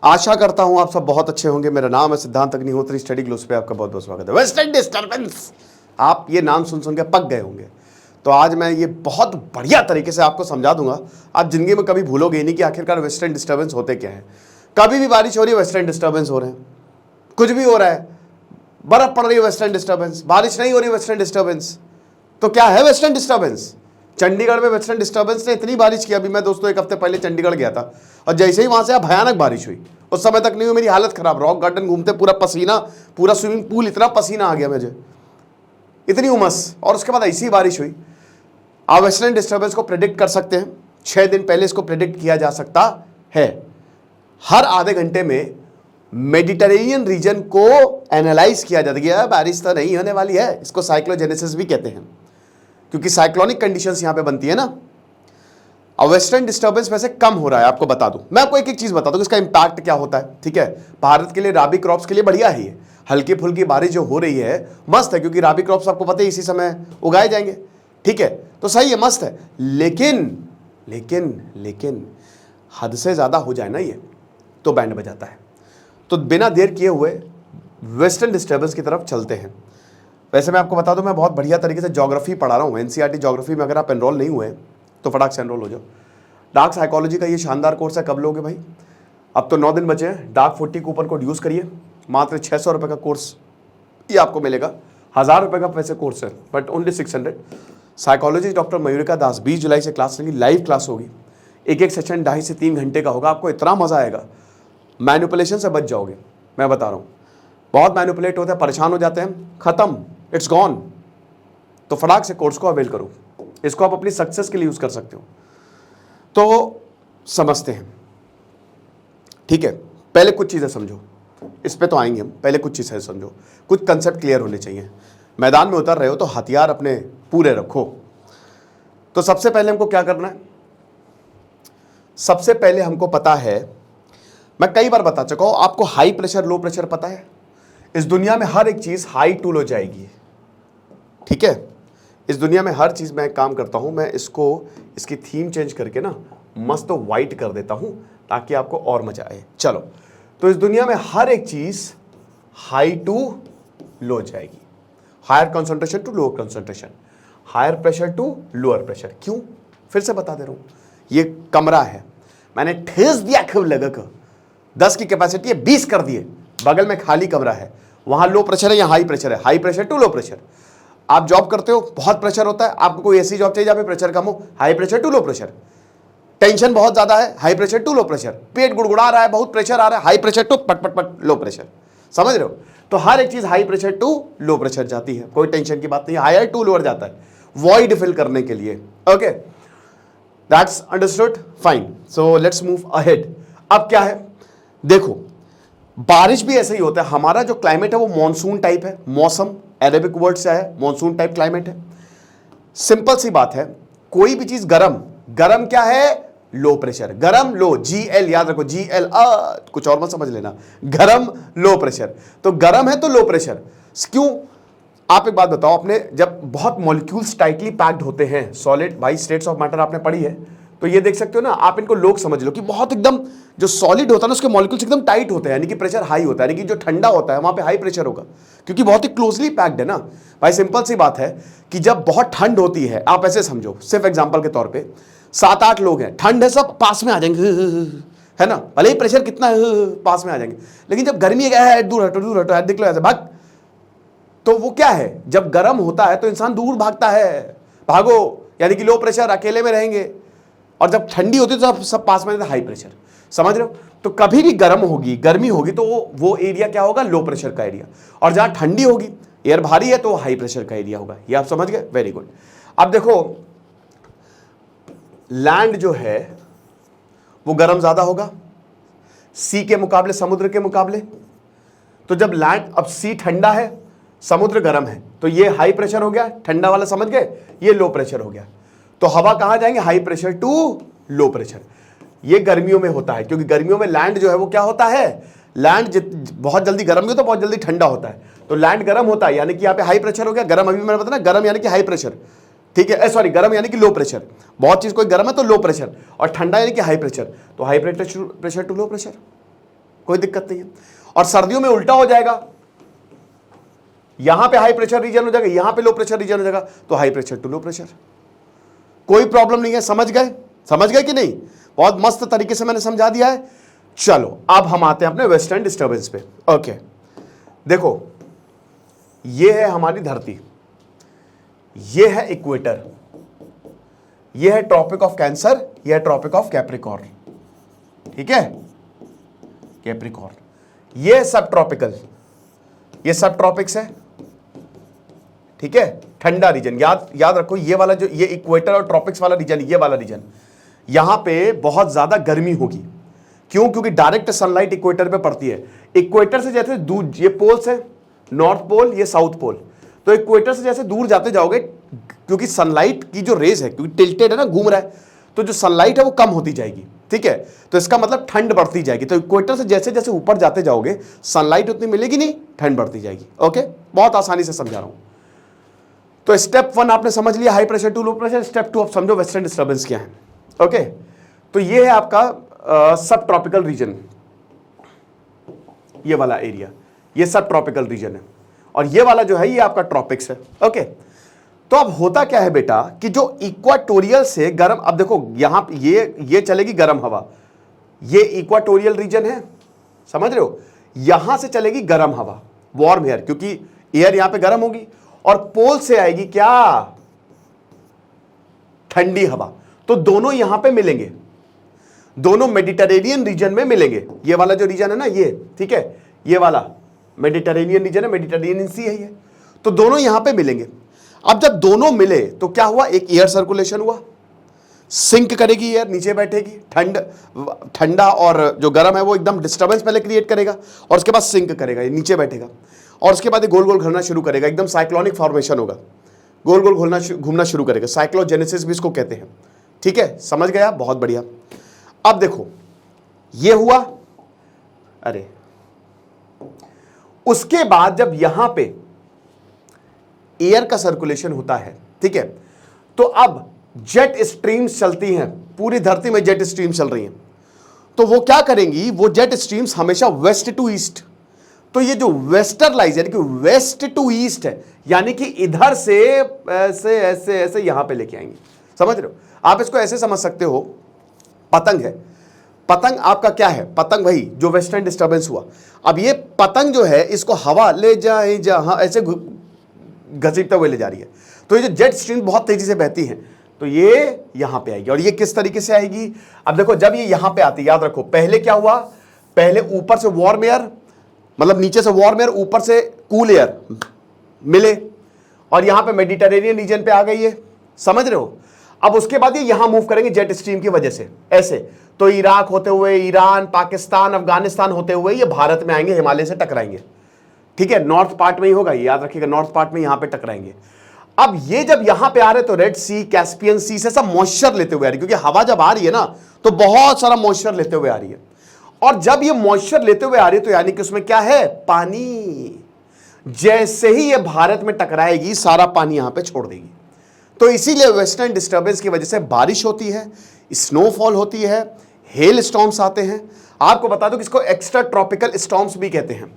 आशा करता हूं आप सब बहुत अच्छे होंगे। मेरा नाम है सिद्धांत अग्निहोत्री, स्टडी ग्लोस पे आपका बहुत बहुत स्वागत है। वेस्टर्न डिस्टर्बेंस, आप ये नाम सुन सुन के पक गए होंगे, तो आज मैं ये बहुत बढ़िया तरीके से आपको समझा दूंगा। आप जिंदगी में कभी भूलोगे ही नहीं कि आखिरकार वेस्टर्न डिस्टर्बेंस होते क्या है। कभी भी बारिश हो रही है वेस्टर्न डिस्टर्बेंस हो रहे हैं, कुछ भी हो रहा है, बर्फ पड़ रही है वेस्टर्न डिस्टर्बेंस, बारिश नहीं हो रही वेस्टर्न डिस्टर्बेंस। तो क्या है वेस्टर्न डिस्टर्बेंस? चंडीगढ़ में वेस्टर्न डिस्टर्बेंस ने इतनी बारिश की, अभी मैं दोस्तों एक हफ्ते पहले चंडीगढ़ गया था और जैसे ही वहां से भयानक बारिश हुई, उस समय तक नहीं हुई, मेरी हालत खराब। रॉक गार्डन घूमते पूरा पसीना, पूरा स्विमिंग पूल इतना पसीना आ गया मुझे, इतनी उमस। और उसके बाद ऐसी बारिश हुई। आप वेस्टर्न डिस्टर्बेंस को प्रेडिक्ट कर सकते हैं, 6 दिन पहले इसको प्रेडिक्ट किया जा सकता है। हर आधे घंटे में मेडिटेरेनियन रीजन को एनालाइज किया जाता है। बारिश तो नहीं होने वाली है, इसको साइक्लोजेनेसिस भी कहते हैं, क्योंकि साइक्लोनिक कंडीशंस यहां पे बनती है ना। अब वेस्टर्न डिस्टर्बेंस वैसे कम हो रहा है, आपको बता दूं, मैं आपको एक एक चीज बता दूं इसका इंपैक्ट क्या होता है। ठीक है, भारत के लिए राबी क्रॉप्स के लिए बढ़िया ही है। हल्की फुल्की बारिश जो हो रही है मस्त है, क्योंकि राबी क्रॉप्स आपको पता है इसी समय उगाए जाएंगे। ठीक है, तो सही है, मस्त है। लेकिन लेकिन लेकिन हद से ज्यादा हो जाए ना ये तो बैंड बजाता है। तो बिना देर किए हुए वेस्टर्न डिस्टर्बेंस की तरफ चलते हैं। वैसे मैं आपको बता दूं, मैं बहुत बढ़िया तरीके से ज्योग्राफी पढ़ा रहा हूं, एनसीईआरटी ज्योग्राफी में। अगर आप एनरोल नहीं हुए तो फटाक से एनरोल हो जाओ। डार्क साइकोलॉजी का ये शानदार कोर्स है। कब लोगे भाई? अब तो 9 दिन बचे हैं। डार्क 40 कूपन कोड यूज करिए, मात्र 600 रुपये का कोर्स ये आपको मिलेगा। 1000 रुपये का वैसे कोर्स है, but only 600। Psychology doctor Mayurika दास, 20 जुलाई से क्लास लेंगी, लाइव क्लास होगी। एक एक सेशन 2.5 से 3 घंटे का होगा। आपको इतना मजा आएगा, मैनिपुलेशन से बच जाओगे। मैं बता रहा हूँ, बहुत मैनिपुलेट होते हैं, परेशान हो जाते हैं, खत्म, इट्स गॉन। तो फटाक से कोर्स को अवेल करो, इसको आप अपनी सक्सेस के लिए यूज कर सकते हो। तो समझते हैं, ठीक है। पहले कुछ चीजें समझो, इस पे तो आएंगे हम। पहले कुछ चीजें समझो, कुछ कंसेप्ट क्लियर होने चाहिए। मैदान में उतर रहे हो तो हथियार अपने पूरे रखो। तो सबसे पहले हमको क्या करना है? सबसे पहले हमको पता है, मैं कई बार बता चुका हूं आपको, हाई प्रेशर लो प्रेशर पता है। इस दुनिया में हर एक चीज हाई टू लो जाएगी। ठीक है, इस दुनिया में हर चीज, मैं एक काम करता हूं, मैं इसकी थीम चेंज करके ना मस्त वाइट कर देता हूं ताकि आपको और मजा आए। चलो, तो इस दुनिया में हर एक चीज हाई टू लो जाएगी। Higher concentration to lower concentration, higher pressure to lower pressure. क्यों? फिर से बता दे रहा हूं। ये कमरा है, मैंने ठेस दिया खूब लगा को, 10 की कैपेसिटी है 20 कर दिए। बगल में खाली कमरा है, वहां लो प्रेशर है या हाई प्रेशर है? High pressure to low pressure. आप जॉब करते हो, बहुत प्रेशर होता है, आपको कोई ऐसी जॉब चाहिए जहां पे प्रेशर कम हो? High pressure to low pressure. Tension बहुत ज्यादा है, high pressure to low pressure. पेट गुड़गुड़ा रहा है, बहुत प्रेशर आ रहा है, हाई प्रेशर टू पट पट पट लो प्रेशर। समझ रहे हो? तो हर एक चीज high pressure to low pressure जाती है, कोई टेंशन की बात नहीं। हायर टू लोअर जाता है वॉइड फिल करने के लिए। Okay, that's understood, fine. So let's move ahead. अब क्या है, देखो, बारिश भी ऐसे ही होता है। हमारा जो क्लाइमेट है वो मॉनसून टाइप है। मौसम अरेबिक वर्ड से है, मॉनसून टाइप क्लाइमेट है। सिंपल सी बात है, कोई भी चीज गरम, गरम क्या है? Low pressure. गरम लो, GL याद रखो, GL, कुछ और मत समझ लेना। गरम लो प्रेशर, तो गरम है तो लो प्रेशर। क्यों? आप एक बात बताओ, आपने जब बहुत मॉलिक्यूल्स टाइटली पैक्ड होते हैं, सॉलिड, भाई स्टेट्स ऑफ मैटर आपने पढ़ी है, तो ये देख सकते हो ना आप, इनको लोग समझ लो कि बहुत एकदम जो सॉलिड होता है ना उसके मॉलिक्यूल्स एकदम टाइट होते हैं, यानी कि प्रेशर हाई होता है, यानी कि जो ठंडा होता है वहां पे हाई प्रेशर होगा, क्योंकि बहुत ही क्लोजली पैक्ड है ना। भाई सिंपल सी बात है कि जब बहुत ठंड होती है, आप ऐसे समझो, सिर्फ एग्जांपल के तौर पे 7-8 लोग हैं, ठंड है, सब पास में आ जाएंगे, है ना, भले ही प्रेशर कितना है, पास में आ जाएंगे। लेकिन जब गर्मी है, दूर हटो दूर हटो, देख लो ऐसे भाग, तो वो क्या है, जब गर्म होता है तो इंसान दूर भागता है, भागो, यानी कि लो प्रेशर, अकेले में रहेंगे। और जब ठंडी होती है तो सब पास में हाई प्रेशर। समझ रहे हो? तो कभी भी गर्म होगी, गर्मी होगी, तो वो एरिया क्या होगा? लो प्रेशर का एरिया। और जहां ठंडी होगी, एयर भारी है, तो हाई प्रेशर का एरिया होगा। ये आप समझ गए? Very good. अब देखो, लैंड जो है वो गर्म ज्यादा होगा सी के मुकाबले, समुद्र के मुकाबले। तो जब लैंड, अब सी ठंडा है, समुद्र गर्म है, तो ये हाई प्रेशर हो गया, ठंडा वाला, समझ गए? ये लो प्रेशर हो गया। तो हवा कहां जाएंगे? High pressure to low pressure. ये गर्मियों में होता है, क्योंकि गर्मियों में लैंड जो है वो क्या होता है? लैंड बहुत जल्दी गर्म भी होता है, बहुत जल्दी ठंडा होता है। तो लैंड गर्म होता है, यानी कि यहाँ पे हाई प्रेशर हो गया। गर्म अभी मैंने बताया ना, गर्म यानी कि हाई प्रेशर, ठीक है, सॉरी, गर्म यानी कि लो प्रेशर। बहुत चीज कोई गर्म है तो लो प्रेशर, और ठंडा यानी कि हाई प्रेशर। तो high pressure to low pressure. कोई दिक्कत नहीं है। और सर्दियों में उल्टा हो जाएगा, यहां पे हाई प्रेशर रीजन हो जाएगा, यहां पे लो प्रेशर रीजन हो जाएगा, तो high pressure to low pressure, कोई प्रॉब्लम नहीं है। समझ गए? समझ गए कि नहीं? बहुत मस्त तरीके से मैंने समझा दिया है। चलो अब हम आते हैं अपने वेस्टर्न डिस्टर्बेंस पे। ओके, देखो ये है हमारी धरती, ये है इक्वेटर, ये है ट्रॉपिक ऑफ कैंसर, ये है ट्रॉपिक ऑफ कैप्रिकॉर्न, ठीक है, कैप्रिकॉर्न, ये सब ट्रॉपिकल, ये सब ट्रॉपिक्स है, ठीक है, ठंडा रीजन। याद रखो, ये वाला जो ये इक्वेटर और ट्रॉपिक्स वाला रीजन, ये वाला रीजन, यहां पे बहुत ज्यादा गर्मी होगी। क्यों? क्योंकि डायरेक्ट सनलाइट इक्वेटर पे पड़ती है। इक्वेटर से जैसे दूर, ये पोल्स है, नॉर्थ पोल, ये साउथ पोल, तो इक्वेटर से जैसे दूर जाते जाओगे, क्योंकि सनलाइट की जो रेज है, क्योंकि टिल्टेड है ना, घूम रहा है, तो जो सनलाइट है वो कम होती जाएगी, ठीक है, तो इसका मतलब ठंड बढ़ती जाएगी। तो इक्वेटर से जैसे जैसे ऊपर जाते जाओगे, सनलाइट उतनी मिलेगी नहीं, ठंड बढ़ती जाएगी। ओके, बहुत आसानी से समझा रहा हूं। तो स्टेप 1 आपने समझ लिया, high pressure to low pressure. Step 2 आप समझो वेस्टर्न डिस्टर्बेंस क्या है। ओके, तो ये है आपका सब ट्रॉपिकल रीजन, ये वाला एरिया, ये सब ट्रॉपिकल रीजन है, और ये वाला जो है ये आपका ट्रॉपिक्स है। ओके, तो अब होता क्या है बेटा कि जो इक्वाटोरियल से गर्म, अब देखो यहां ये चलेगी गर्म हवा, ये इक्वाटोरियल रीजन है, समझ रहे हो, यहां से चलेगी गर्म हवा, वार्म एयर, क्योंकि एयर यहां पे गर्म होगी, और पोल से आएगी क्या, ठंडी हवा। तो दोनों यहां पे मिलेंगे, दोनों मेडिटेरेनियन रीजन में मिलेंगे। ये वाला जो रीजन है ना ये, ठीक है, ये वाला मेडिटेरेनियन रीजन है, मेडिटेरेनियन सी है ये, तो दोनों यहां पे मिलेंगे। अब जब दोनों मिले तो क्या हुआ, एक एयर सर्कुलेशन हुआ, सिंक करेगी एयर, नीचे बैठेगी, ठंडा और जो गर्म है वो एकदम डिस्टर्बेंस पहले क्रिएट करेगा, और उसके बाद सिंक करेगा, ये नीचे बैठेगा, और उसके बाद ये गोल गोल घूमना शुरू करेगा, एकदम साइक्लोनिक फॉर्मेशन होगा, गोल गोल घूमना शुरू करेगा, साइक्लोजेनेसिस भी इसको कहते हैं, ठीक है, समझ गया, बहुत बढ़िया। अब देखो ये हुआ, अरे उसके बाद जब यहां पे एयर का सर्कुलेशन होता है, ठीक है, तो अब जेट स्ट्रीम्स चलती हैं, पूरी धरती में जेट स्ट्रीम चल रही हैं, तो वो क्या करेंगी, वो जेट स्ट्रीम्स हमेशा वेस्ट टू ईस्ट, तो ये जो वेस्टरलाइज यानी कि वेस्ट टू ईस्ट है, यानी कि इधर से ऐसे ऐसे ऐसे यहां पे लेके आएंगे, समझ रहे हो? आप इसको ऐसे समझ सकते हो, पतंग है, पतंग आपका क्या है, पतंग वही जो वेस्टर्न डिस्टर्बेंस हुआ। अब ये पतंग जो है इसको हवा ले जाए जहां, ऐसे घसीटते हुए ले जा रही है, तो ये जो जेट स्ट्रीम बहुत तेजी से बहती है, तो ये यहां पे आएगी। और ये किस तरीके से आएगी, अब देखो जब ये यहां पे आती, याद रखो पहले क्या हुआ, पहले ऊपर से वार्म एयर, मतलब नीचे से वार्म एयर, ऊपर से कूल एयर मिले, और यहां पे मेडिटेरेनियन रीजन पे आ गई है, समझ रहे हो? अब उसके बाद ये यहां मूव करेंगे जेट स्ट्रीम की वजह से, ऐसे, तो इराक होते हुए, ईरान, पाकिस्तान, अफगानिस्तान होते हुए ये भारत में आएंगे, हिमालय से टकराएंगे, ठीक है, नॉर्थ पार्ट में ही होगा, याद रखिएगा, नॉर्थ पार्ट में यहां पे टकराएंगे। अब ये जब यहां पे आ रहे तो रेड सी, कैस्पियन सी से सब मॉइस्चर लेते हुए आ रही है, क्योंकि हवा जब आ रही है ना तो बहुत सारा मॉइस्चर लेते हुए आ रही है, और जब ये मॉइस्चर लेते हुए आ रही है तो यानी कि उसमें क्या है, पानी। जैसे ही ये भारत में टकराएगी सारा पानी यहां पे छोड़ देगी। तो इसीलिए वेस्टर्न डिस्टर्बेंस की वजह से बारिश होती है, स्नोफॉल होती है, हेल स्टॉर्म्स आते हैं। आपको बता दो कि इसको एक्स्ट्रा ट्रॉपिकल स्टॉर्म्स भी कहते हैं।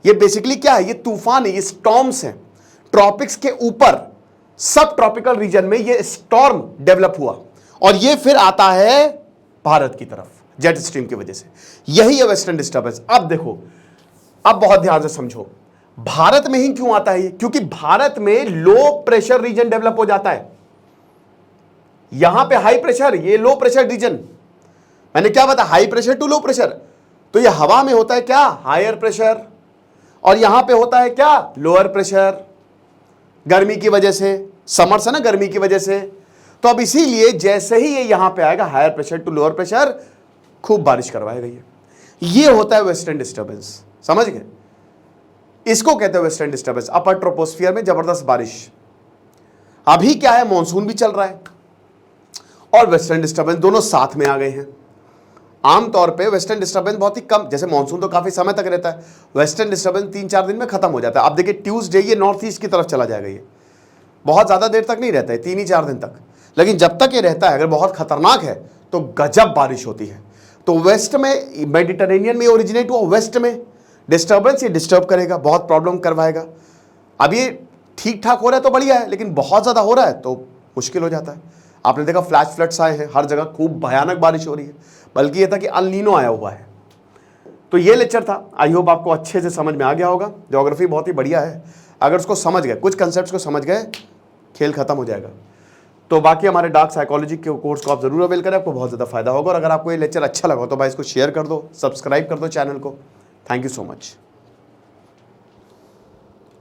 ये बेसिकली क्या है, ये तूफान है, ये स्टॉर्म्स हैं। ट्रॉपिक्स के ऊपर सब ट्रॉपिकल रीजन में ये स्टॉर्म डेवलप हुआ, और ये फिर आता है भारत की तरफ जेट स्ट्रीम की वजह से। यही है वेस्टर्न डिस्टर्बेंस। अब देखो, अब बहुत ध्यान से समझो, भारत में ही क्यों आता है ये, क्योंकि भारत में लो प्रेशर रीजन डेवलप हो जाता है। यहां पे हाई प्रेशर, ये लो प्रेशर रीजन, मैंने क्या बताया, high pressure to low pressure, तो ये हवा में होता है क्या, हायर प्रेशर, और यहां पे होता है क्या, लोअर प्रेशर, गर्मी की वजह से, समर से ना, गर्मी की वजह से। तो अब इसीलिए जैसे ही ये यहां पे आएगा, higher pressure to lower pressure, खूब बारिश करवाएगा ये होता है वेस्टर्न डिस्टर्बेंस, समझ गए? इसको कहते हैं वेस्टर्न डिस्टर्बेंस। अपर ट्रोपोस्फियर में जबरदस्त बारिश। अभी क्या है, मॉनसून भी चल रहा है और वेस्टर्न डिस्टर्बेंस दोनों साथ में आ गए हैं। आमतौर पे वेस्टर्न डिस्टर्बेंस बहुत ही कम, जैसे मॉनसून तो काफी समय तक रहता है, वेस्टर्न डिस्टर्बेंस 3-4 दिन में खत्म हो जाता है। अब देखिए ट्यूसडे ये नॉर्थ ईस्ट की तरफ चला जाएगा, ये बहुत ज्यादा देर तक नहीं रहता है, 3 ही 4 दिन तक, लेकिन जब तक ये रहता है, अगर बहुत खतरनाक है तो गजब बारिश होती है। तो वेस्ट में, मेडिटेरेनियन में ओरिजिनेट हुआ, वेस्ट में डिस्टर्बेंस, ये डिस्टर्ब करेगा, बहुत प्रॉब्लम करवाएगा। अब ये ठीक ठाक हो रहा है तो बढ़िया है, लेकिन बहुत ज़्यादा हो रहा है तो मुश्किल हो जाता है। आपने देखा फ्लैश फ्लड्स आए हैं, हर जगह खूब भयानक बारिश हो रही है, बल्कि ये था कि अल नीनो आया हुआ है। तो ये लेक्चर था, आई होप आपको अच्छे से समझ में आ गया होगा। ज्योग्राफी बहुत ही बढ़िया है, अगर उसको समझ गए, कुछ कंसेप्ट को समझ गए, खेल खत्म हो जाएगा। तो बाकी हमारे डार्क साइकोलॉजी के कोर्स को आप जरूर अवेल करें, आपको बहुत ज़्यादा फायदा होगा। और अगर आपको ये लेक्चर अच्छा लगा तो भाई इसको शेयर कर दो, सब्सक्राइब कर दो चैनल को। Thank you so much.